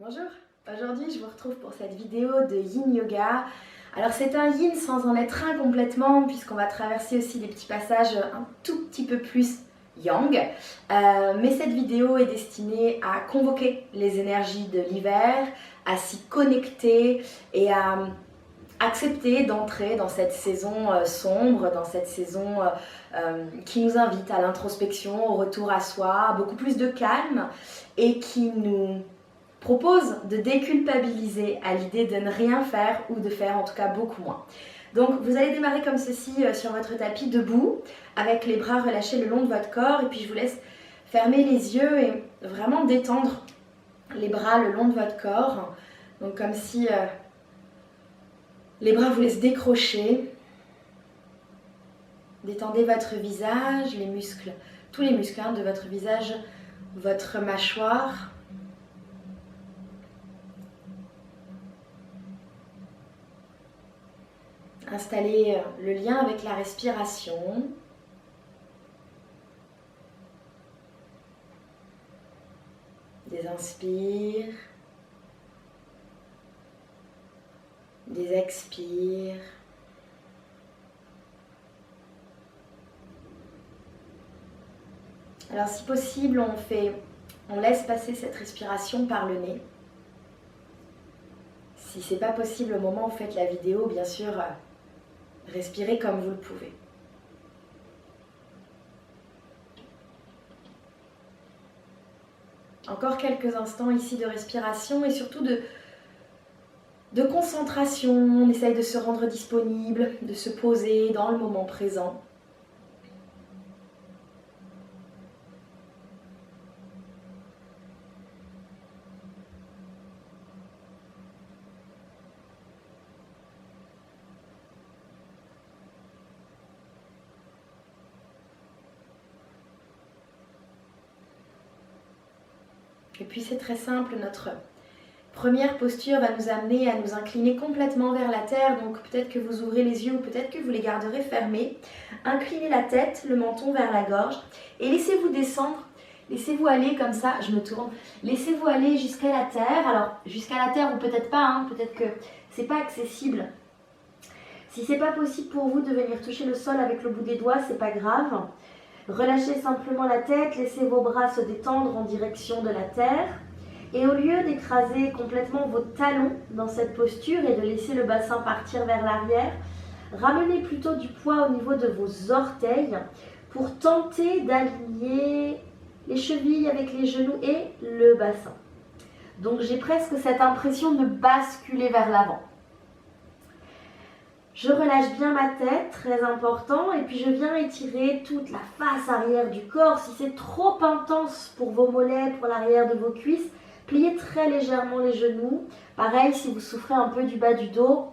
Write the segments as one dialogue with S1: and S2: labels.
S1: Bonjour, aujourd'hui je vous retrouve pour cette vidéo de Yin Yoga. Alors c'est un Yin sans en être un complètement puisqu'on va traverser aussi des petits passages un tout petit peu plus Yang. Mais cette vidéo est destinée à convoquer les énergies de l'hiver, à s'y connecter et à accepter d'entrer dans cette saison sombre, dans cette saison qui nous invite à l'introspection, au retour à soi, à beaucoup plus de calme et qui nous propose de déculpabiliser à l'idée de ne rien faire ou de faire en tout cas beaucoup moins. Donc vous allez démarrer comme ceci sur votre tapis debout avec les bras relâchés le long de votre corps et puis je vous laisse fermer les yeux et vraiment détendre les bras le long de votre corps. Donc comme si les bras vous laissent décrocher. Détendez votre visage, les muscles, tous les muscles de votre visage, votre mâchoire. Installez le lien avec la respiration. Des inspires, des expires. Alors si possible, on laisse passer cette respiration par le nez. Si c'est pas possible au moment où vous faites la vidéo, bien sûr, respirez comme vous le pouvez. Encore quelques instants ici de respiration et surtout de concentration. On essaye de se rendre disponible, de se poser dans le moment présent. Et puis c'est très simple, notre première posture va nous amener à nous incliner complètement vers la terre. Donc peut-être que vous ouvrez les yeux ou peut-être que vous les garderez fermés. Inclinez la tête, le menton vers la gorge et laissez-vous descendre. Laissez-vous aller comme ça, je me tourne. Laissez-vous aller jusqu'à la terre. Alors jusqu'à la terre ou peut-être pas, peut-être que c'est pas accessible. Si c'est pas possible pour vous de venir toucher le sol avec le bout des doigts, c'est pas grave. Relâchez simplement la tête, laissez vos bras se détendre en direction de la terre. Et au lieu d'écraser complètement vos talons dans cette posture et de laisser le bassin partir vers l'arrière, ramenez plutôt du poids au niveau de vos orteils pour tenter d'aligner les chevilles avec les genoux et le bassin. Donc j'ai presque cette impression de basculer vers l'avant. Je relâche bien ma tête, très important, et puis je viens étirer toute la face arrière du corps. Si c'est trop intense pour vos mollets, pour l'arrière de vos cuisses, pliez très légèrement les genoux. Pareil, si vous souffrez un peu du bas du dos,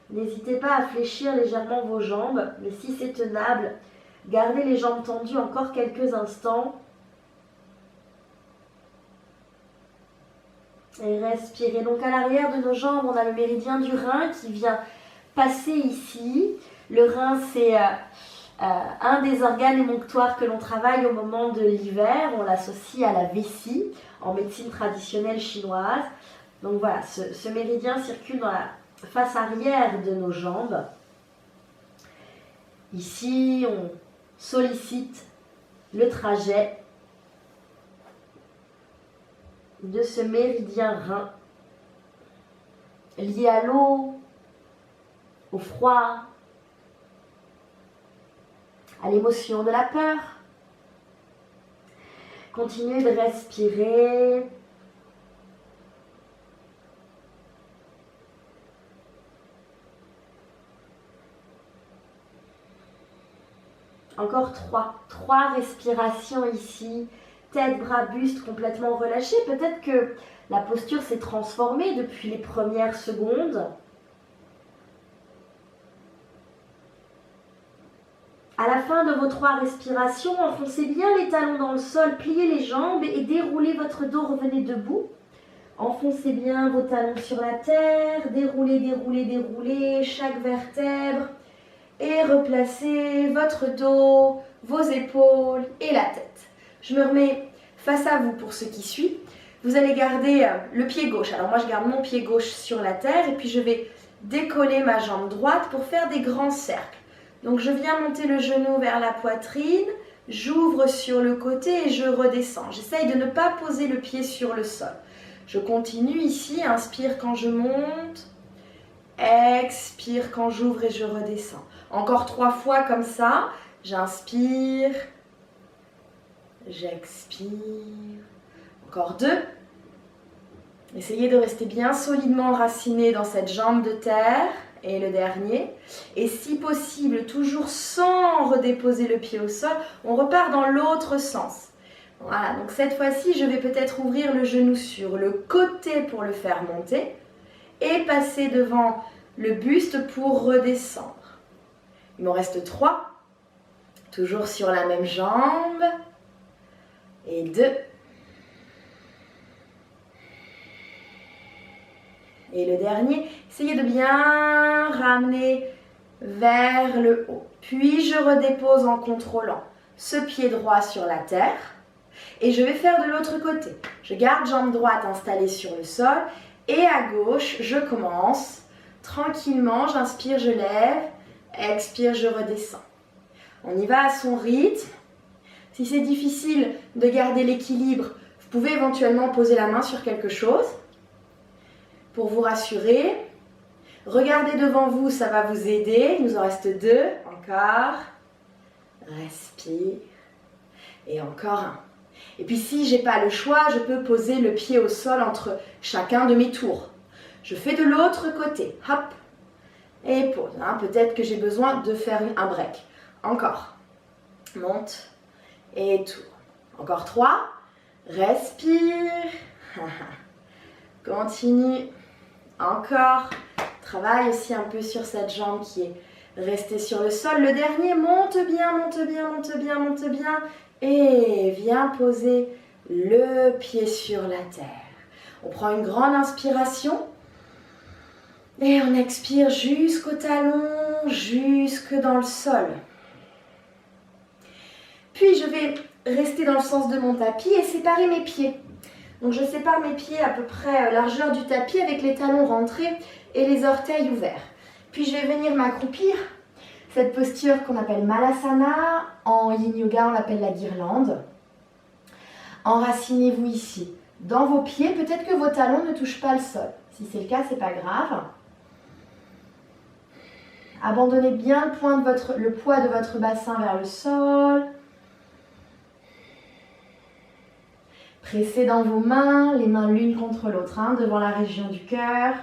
S1: n'hésitez pas à fléchir légèrement vos jambes. Mais si c'est tenable, gardez les jambes tendues encore quelques instants. Et respirez. Donc à l'arrière de nos jambes, on a le méridien du rein qui vient passer ici. Le rein, c'est un des organes émonctoires que l'on travaille au moment de l'hiver. On l'associe à la vessie en médecine traditionnelle chinoise. Donc voilà, ce méridien circule dans la face arrière de nos jambes. Ici, on sollicite le trajet de ce méridien rein lié à l'eau, au froid, à l'émotion de la peur. Continuez de respirer. Encore trois respirations ici. Tête, bras, buste complètement relâchés. Peut-être que la posture s'est transformée depuis les premières secondes. À la fin de vos 3 respirations, enfoncez bien les talons dans le sol, pliez les jambes et déroulez votre dos, revenez debout. Enfoncez bien vos talons sur la terre, déroulez, déroulez, déroulez chaque vertèbre et replacez votre dos, vos épaules et la tête. Je me remets face à vous pour ce qui suit. Vous allez garder le pied gauche. Alors moi je garde mon pied gauche sur la terre et puis je vais décoller ma jambe droite pour faire des grands cercles. Donc je viens monter le genou vers la poitrine, j'ouvre sur le côté et je redescends. J'essaye de ne pas poser le pied sur le sol. Je continue ici, inspire quand je monte, expire quand j'ouvre et je redescends. Encore 3 fois comme ça, j'inspire, j'expire. Encore 2. Essayez de rester bien solidement enraciné dans cette jambe de terre. Et le dernier. Et si possible, toujours sans redéposer le pied au sol, on repart dans l'autre sens. Voilà, donc cette fois-ci, je vais peut-être ouvrir le genou sur le côté pour le faire monter et passer devant le buste pour redescendre. Il m'en reste 3. Toujours sur la même jambe. Et 2. Et le dernier, essayez de bien ramener vers le haut. Puis je redépose en contrôlant ce pied droit sur la terre. Et je vais faire de l'autre côté. Je garde jambe droite installée sur le sol. Et à gauche, je commence. Tranquillement, j'inspire, je lève. Expire, je redescends. On y va à son rythme. Si c'est difficile de garder l'équilibre, vous pouvez éventuellement poser la main sur quelque chose. Pour vous rassurer, regardez devant vous, ça va vous aider. Il nous en reste 2. Encore. Respire. Et encore 1. Et puis si je n'ai pas le choix, je peux poser le pied au sol entre chacun de mes tours. Je fais de l'autre côté. Hop. Et pose. Peut-être que j'ai besoin de faire un break. Encore. Monte. Et tourne. Encore 3. Respire. Continue. Encore. Travaille aussi un peu sur cette jambe qui est restée sur le sol. Le dernier, monte bien, monte bien, monte bien, monte bien. Et viens poser le pied sur la terre. On prend une grande inspiration. Et on expire jusqu'au talon, jusque dans le sol. Puis je vais rester dans le sens de mon tapis et séparer mes pieds. Donc je sépare mes pieds à peu près largeur du tapis avec les talons rentrés et les orteils ouverts. Puis je vais venir m'accroupir. Cette posture qu'on appelle Malasana, en Yin Yoga on l'appelle la guirlande. Enracinez-vous ici dans vos pieds. Peut-être que vos talons ne touchent pas le sol. Si c'est le cas, c'est pas grave. Abandonnez bien le poids de votre bassin vers le sol. Pressez dans vos mains, les mains l'une contre l'autre, devant la région du cœur.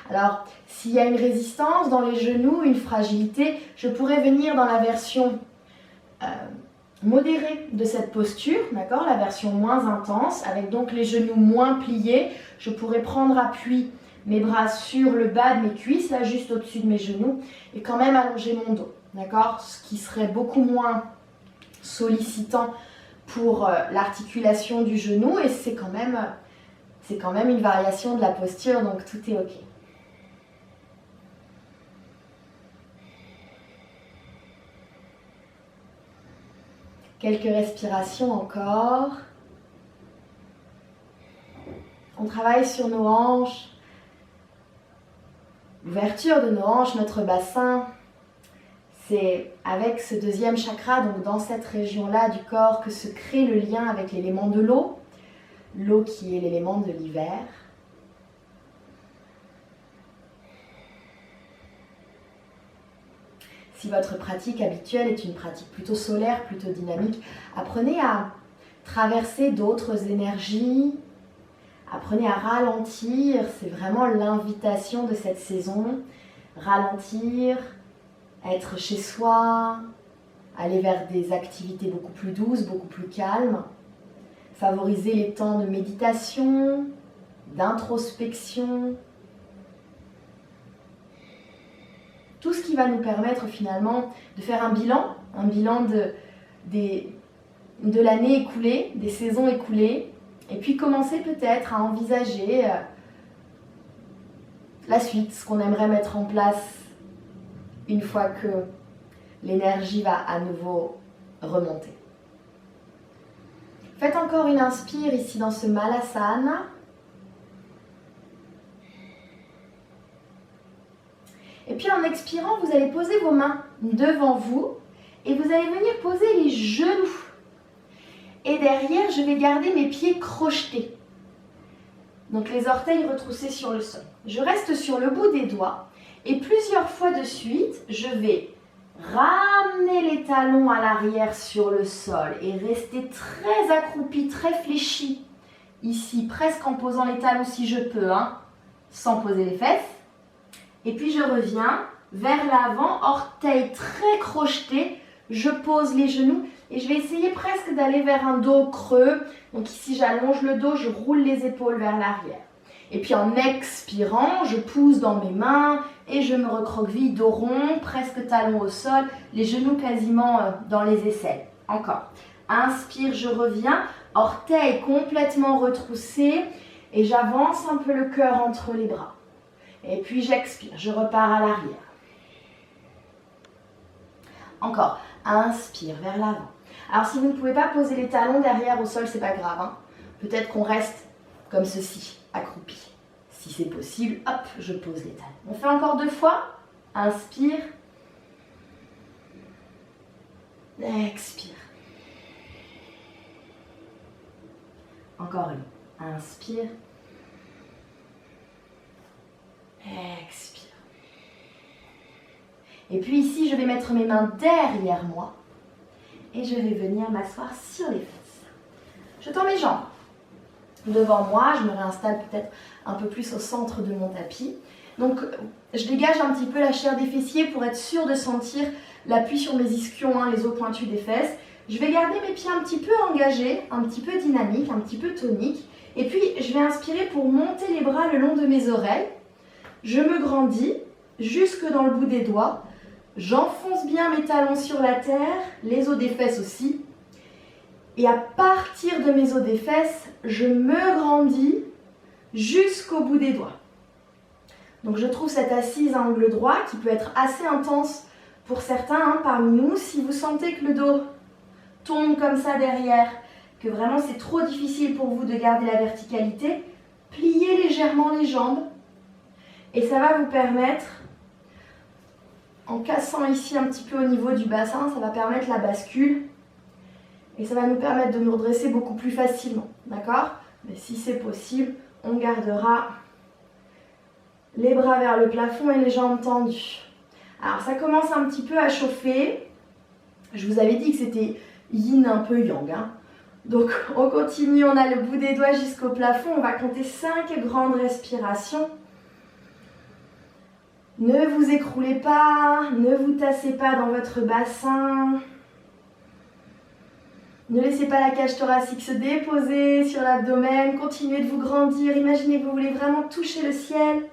S1: Alors, s'il y a une résistance dans les genoux, une fragilité, je pourrais venir dans la version modérée de cette posture, d'accord, la version moins intense, avec donc les genoux moins pliés. Je pourrais prendre appui, mes bras sur le bas de mes cuisses, là juste au-dessus de mes genoux, et quand même allonger mon dos. D'accord, ce qui serait beaucoup moins sollicitant pour l'articulation du genou et c'est quand même une variation de la posture, donc tout est ok. Quelques respirations encore. On travaille sur nos hanches, l'ouverture de nos hanches, notre bassin. C'est avec ce deuxième chakra, donc dans cette région-là du corps, que se crée le lien avec l'élément de l'eau. L'eau qui est l'élément de l'hiver. Si votre pratique habituelle est une pratique plutôt solaire, plutôt dynamique, apprenez à traverser d'autres énergies. Apprenez à ralentir, c'est vraiment l'invitation de cette saison. Ralentir, être chez soi, aller vers des activités beaucoup plus douces, beaucoup plus calmes, favoriser les temps de méditation, d'introspection, tout ce qui va nous permettre finalement de faire un bilan de l'année écoulée, des saisons écoulées, et puis commencer peut-être à envisager la suite, ce qu'on aimerait mettre en place une fois que l'énergie va à nouveau remonter. Faites encore une inspire ici dans ce Malasana. Et puis en expirant, vous allez poser vos mains devant vous et vous allez venir poser les genoux. Et derrière, je vais garder mes pieds crochetés. Donc les orteils retroussés sur le sol. Je reste sur le bout des doigts et plusieurs fois de suite, je vais ramener les talons à l'arrière sur le sol et rester très accroupi, très fléchi. Ici, presque en posant les talons si je peux, hein, sans poser les fesses. Et puis je reviens vers l'avant, orteils très crochetés. Je pose les genoux et je vais essayer presque d'aller vers un dos creux. Donc ici, j'allonge le dos, je roule les épaules vers l'arrière. Et puis en expirant, je pousse dans mes mains et je me recroqueville dos rond, presque talon au sol, les genoux quasiment dans les aisselles. Encore. Inspire, je reviens, orteils complètement retroussés et j'avance un peu le cœur entre les bras. Et puis j'expire, je repars à l'arrière. Encore. Inspire vers l'avant. Alors si vous ne pouvez pas poser les talons derrière au sol, c'est pas grave, hein. Peut-être qu'on reste comme ceci, accroupi. Si c'est possible, hop, je pose les talons. On fait encore 2 fois. Inspire. Expire. Encore une. Inspire. Expire. Et puis ici, je vais mettre mes mains derrière moi et je vais venir m'asseoir sur les fesses. Je tends mes jambes devant moi, je me réinstalle peut-être un peu plus au centre de mon tapis. Donc, je dégage un petit peu la chair des fessiers pour être sûre de sentir l'appui sur mes ischions, hein, les os pointus des fesses. Je vais garder mes pieds un petit peu engagés, un petit peu dynamiques, un petit peu toniques. Et puis, je vais inspirer pour monter les bras le long de mes oreilles. Je me grandis jusque dans le bout des doigts. J'enfonce bien mes talons sur la terre, les os des fesses aussi. Et à partir de mes os des fesses, je me grandis jusqu'au bout des doigts. Donc je trouve cette assise à angle droit qui peut être assez intense pour certains, hein, parmi nous. Si vous sentez que le dos tombe comme ça derrière, que vraiment c'est trop difficile pour vous de garder la verticalité, pliez légèrement les jambes et ça va vous permettre, en cassant ici un petit peu au niveau du bassin, ça va permettre la bascule et ça va nous permettre de nous redresser beaucoup plus facilement, d'accord? Mais si c'est possible, on gardera les bras vers le plafond et les jambes tendues. Alors ça commence un petit peu à chauffer. Je vous avais dit que c'était yin un peu yang, hein. Donc on continue, on a le bout des doigts jusqu'au plafond. On va compter 5 grandes respirations. Ne vous écroulez pas, ne vous tassez pas dans votre bassin. Ne laissez pas la cage thoracique se déposer sur l'abdomen. Continuez de vous grandir. Imaginez que vous voulez vraiment toucher le ciel.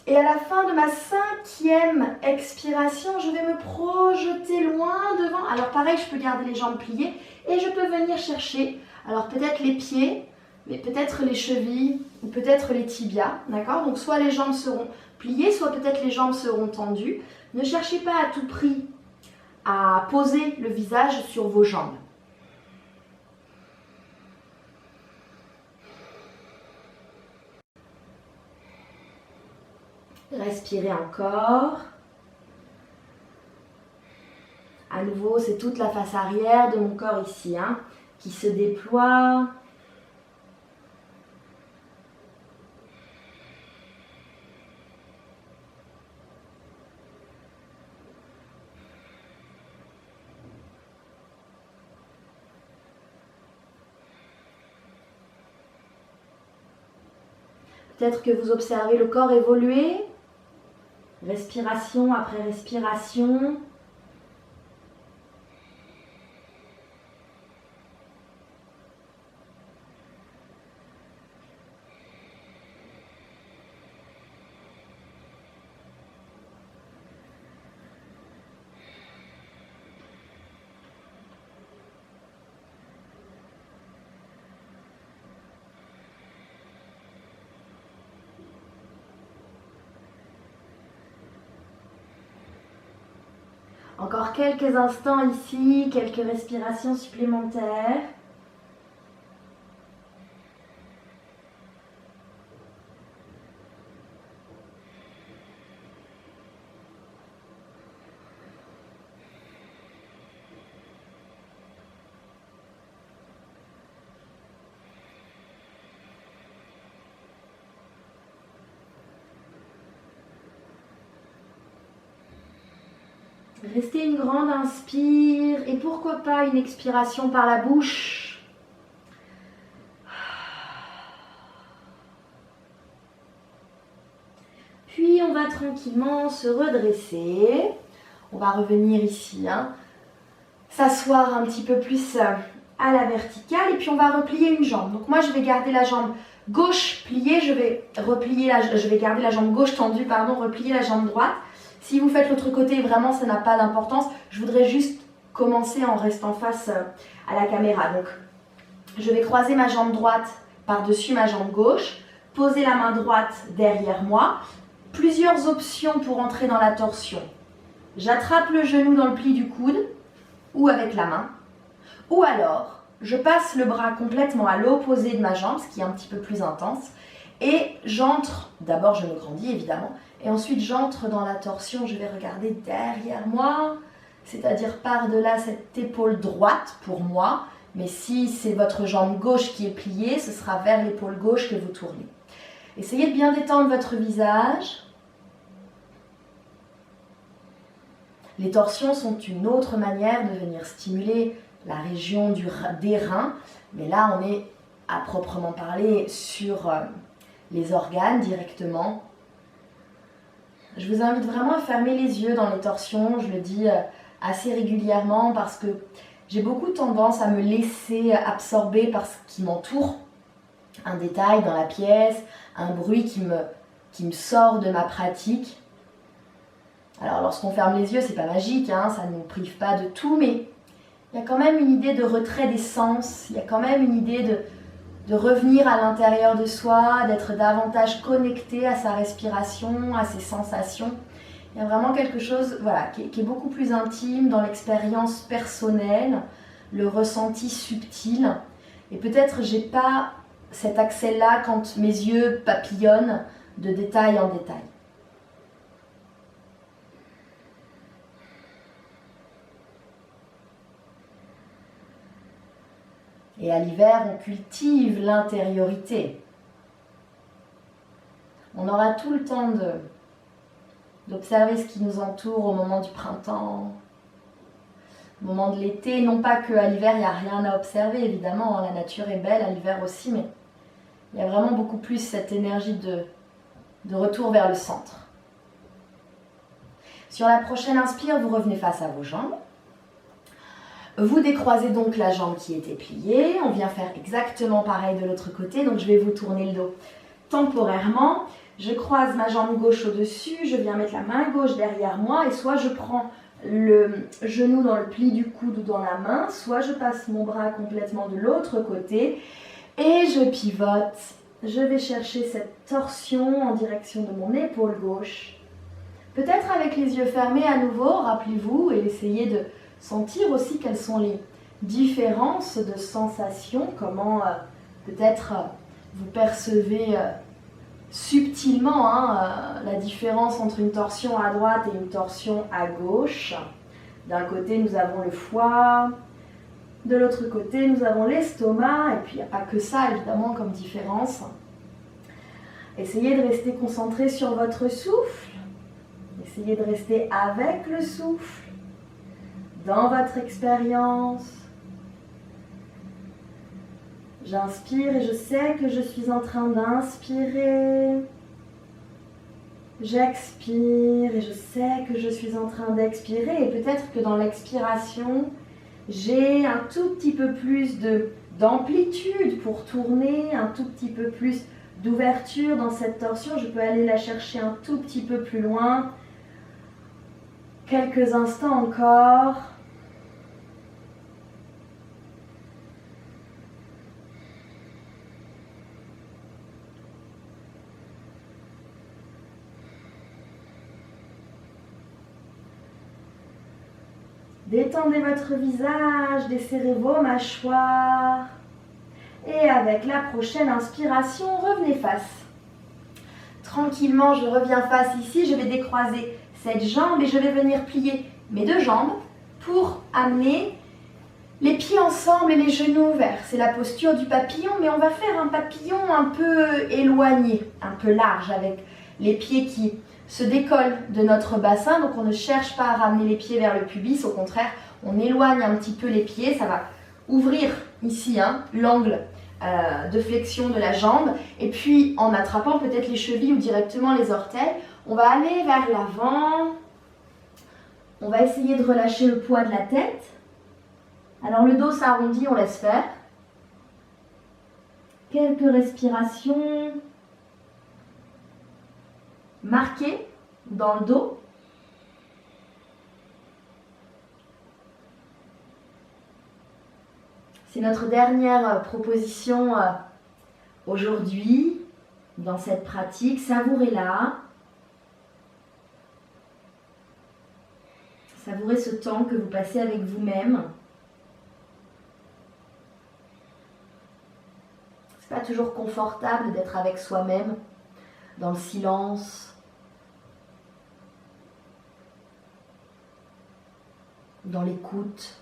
S1: Et à la fin de ma 5e expiration, je vais me projeter loin devant. Alors pareil, je peux garder les jambes pliées et je peux venir chercher, alors peut-être les pieds, mais peut-être les chevilles ou peut-être les tibias, d'accord? Donc soit les jambes seront pliées, soit peut-être les jambes seront tendues. Ne cherchez pas à tout prix à poser le visage sur vos jambes. Respirez encore. À nouveau, c'est toute la face arrière de mon corps ici, hein, qui se déploie. Peut-être que vous observez le corps évoluer. Respiration après respiration. Encore quelques instants ici, quelques respirations supplémentaires. Restez une grande inspire et pourquoi pas une expiration par la bouche. Puis on va tranquillement se redresser. On va revenir ici, s'asseoir un petit peu plus à la verticale et puis on va replier une jambe. Donc moi je vais garder la jambe gauche pliée, je vais garder la jambe gauche tendue, replier la jambe droite. Si vous faites l'autre côté, vraiment ça n'a pas d'importance. Je voudrais juste commencer en restant face à la caméra. Donc je vais croiser ma jambe droite par-dessus ma jambe gauche, poser la main droite derrière moi. Plusieurs options pour entrer dans la torsion. J'attrape le genou dans le pli du coude ou avec la main. Ou alors, je passe le bras complètement à l'opposé de ma jambe, ce qui est un petit peu plus intense. Et j'entre, d'abord je me grandis évidemment, et ensuite j'entre dans la torsion, je vais regarder derrière moi, c'est-à-dire par-delà cette épaule droite pour moi, mais si c'est votre jambe gauche qui est pliée, ce sera vers l'épaule gauche que vous tournez. Essayez de bien détendre votre visage. Les torsions sont une autre manière de venir stimuler la région des reins, mais là on est à proprement parler sur les organes directement. Je vous invite vraiment à fermer les yeux dans les torsions, je le dis assez régulièrement parce que j'ai beaucoup tendance à me laisser absorber par ce qui m'entoure. Un détail dans la pièce, un bruit qui me sort de ma pratique. Alors lorsqu'on ferme les yeux, c'est pas magique, ça ne nous prive pas de tout, mais il y a quand même une idée de retrait des sens, il y a quand même une idée de revenir à l'intérieur de soi, d'être davantage connecté à sa respiration, à ses sensations. Il y a vraiment quelque chose qui est beaucoup plus intime dans l'expérience personnelle, le ressenti subtil. Et peut-être j'ai pas cet accès-là quand mes yeux papillonnent de détail en détail. Et à l'hiver, on cultive l'intériorité. On aura tout le temps d'observer ce qui nous entoure au moment du printemps, au moment de l'été. Non pas qu'à l'hiver, il n'y a rien à observer, évidemment, la nature est belle à l'hiver aussi, mais il y a vraiment beaucoup plus cette énergie de retour vers le centre. Sur la prochaine inspire, vous revenez face à vos jambes. Vous décroisez donc la jambe qui était pliée. On vient faire exactement pareil de l'autre côté. Donc je vais vous tourner le dos temporairement. Je croise ma jambe gauche au-dessus. Je viens mettre la main gauche derrière moi. Et soit je prends le genou dans le pli du coude ou dans la main, soit je passe mon bras complètement de l'autre côté. Et je pivote. Je vais chercher cette torsion en direction de mon épaule gauche. Peut-être avec les yeux fermés à nouveau, rappelez-vous, et essayez de sentir aussi quelles sont les différences de sensations, comment peut-être vous percevez subtilement la différence entre une torsion à droite et une torsion à gauche. D'un côté, nous avons le foie, de l'autre côté, nous avons l'estomac, et puis il n'y a pas que ça évidemment comme différence. Essayez de rester concentré sur votre souffle, essayez de rester avec le souffle. Dans votre expérience, j'inspire et je sais que je suis en train d'inspirer. J'expire et je sais que je suis en train d'expirer. Et peut-être que dans l'expiration, j'ai un tout petit peu plus d'amplitude pour tourner, un tout petit peu plus d'ouverture dans cette torsion. Je peux aller la chercher un tout petit peu plus loin. Quelques instants encore. Détendez votre visage, desserrez vos mâchoires. Et avec la prochaine inspiration, revenez face. Tranquillement, je reviens face ici. Je vais décroiser cette jambe et je vais venir plier mes deux jambes pour amener les pieds ensemble et les genoux ouverts. C'est la posture du papillon, mais on va faire un papillon un peu éloigné, un peu large, avec les pieds qui se décollent de notre bassin. Donc on ne cherche pas à ramener les pieds vers le pubis, au contraire, on éloigne un petit peu les pieds. Ça va ouvrir ici l'angle de flexion de la jambe. Et puis en attrapant peut-être les chevilles ou directement les orteils, on va aller vers l'avant. On va essayer de relâcher le poids de la tête. Alors le dos s'arrondit, on laisse faire. Quelques respirations marquées dans le dos. C'est notre dernière proposition aujourd'hui dans cette pratique. Savourez-la. Savourez ce temps que vous passez avec vous-même. C'est pas toujours confortable d'être avec soi-même, dans le silence, dans l'écoute.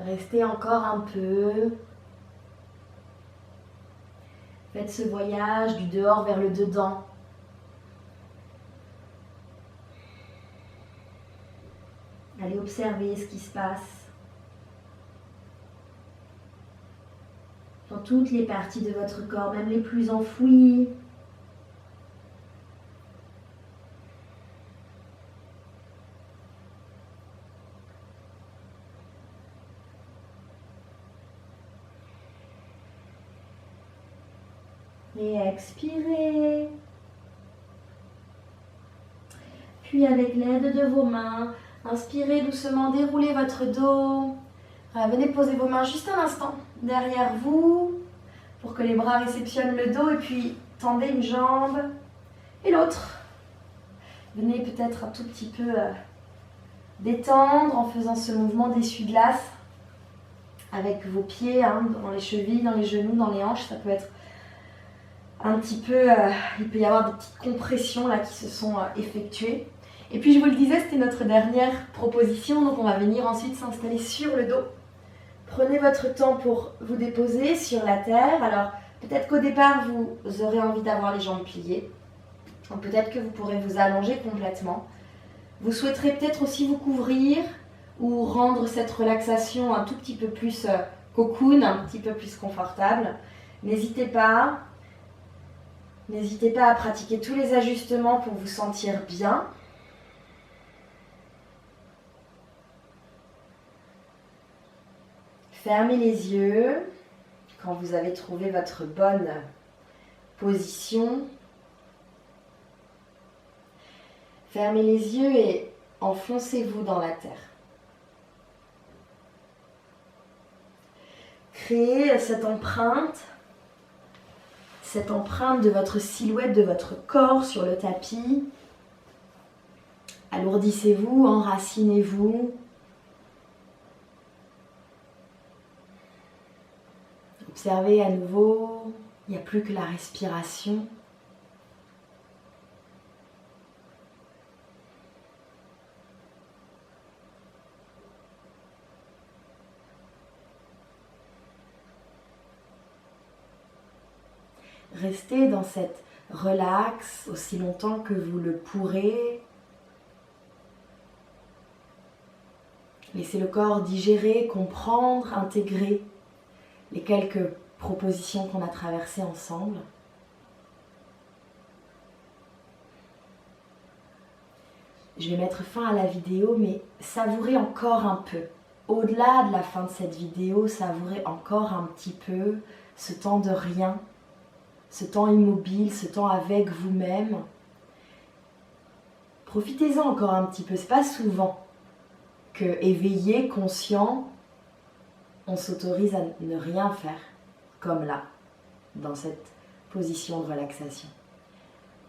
S1: Restez encore un peu. Faites ce voyage du dehors vers le dedans. Allez observer ce qui se passe dans toutes les parties de votre corps, même les plus enfouies. Et expirez. Puis avec l'aide de vos mains, inspirez doucement, déroulez votre dos. Venez poser vos mains juste un instant derrière vous pour que les bras réceptionnent le dos et puis tendez une jambe et l'autre. Venez peut-être un tout petit peu détendre en faisant ce mouvement d'essuie-glace avec vos pieds dans les chevilles, dans les genoux, dans les hanches. Ça peut être un petit peu, il peut y avoir des petites compressions là qui se sont effectuées. Et puis je vous le disais, c'était notre dernière proposition, donc on va venir ensuite s'installer sur le dos. Prenez votre temps pour vous déposer sur la terre. Alors peut-être qu'au départ vous aurez envie d'avoir les jambes pliées. Peut-être que vous pourrez vous allonger complètement. Vous souhaiterez peut-être aussi vous couvrir ou rendre cette relaxation un tout petit peu plus cocoon, un petit peu plus confortable. N'hésitez pas à pratiquer tous les ajustements pour vous sentir bien. Fermez les yeux quand vous avez trouvé votre bonne position. Fermez les yeux et enfoncez-vous dans la terre. Créez cette empreinte de votre silhouette, de votre corps sur le tapis. Alourdissez-vous, enracinez-vous. Observez à nouveau, il n'y a plus que la respiration. Restez dans cette relax aussi longtemps que vous le pourrez. Laissez le corps digérer, comprendre, intégrer les quelques propositions qu'on a traversées ensemble. Je vais mettre fin à la vidéo, mais savourez encore un peu. Au-delà de la fin de cette vidéo, savourez encore un petit peu ce temps de rien, ce temps immobile, ce temps avec vous-même. Profitez-en encore un petit peu, c'est pas souvent que éveillé, conscient, on s'autorise à ne rien faire, comme là, dans cette position de relaxation.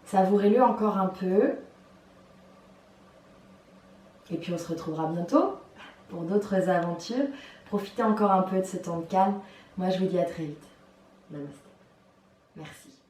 S1: Savourez-le encore un peu, et puis on se retrouvera bientôt pour d'autres aventures. Profitez encore un peu de ce temps de calme. Moi, je vous dis à très vite. Namasté. Merci.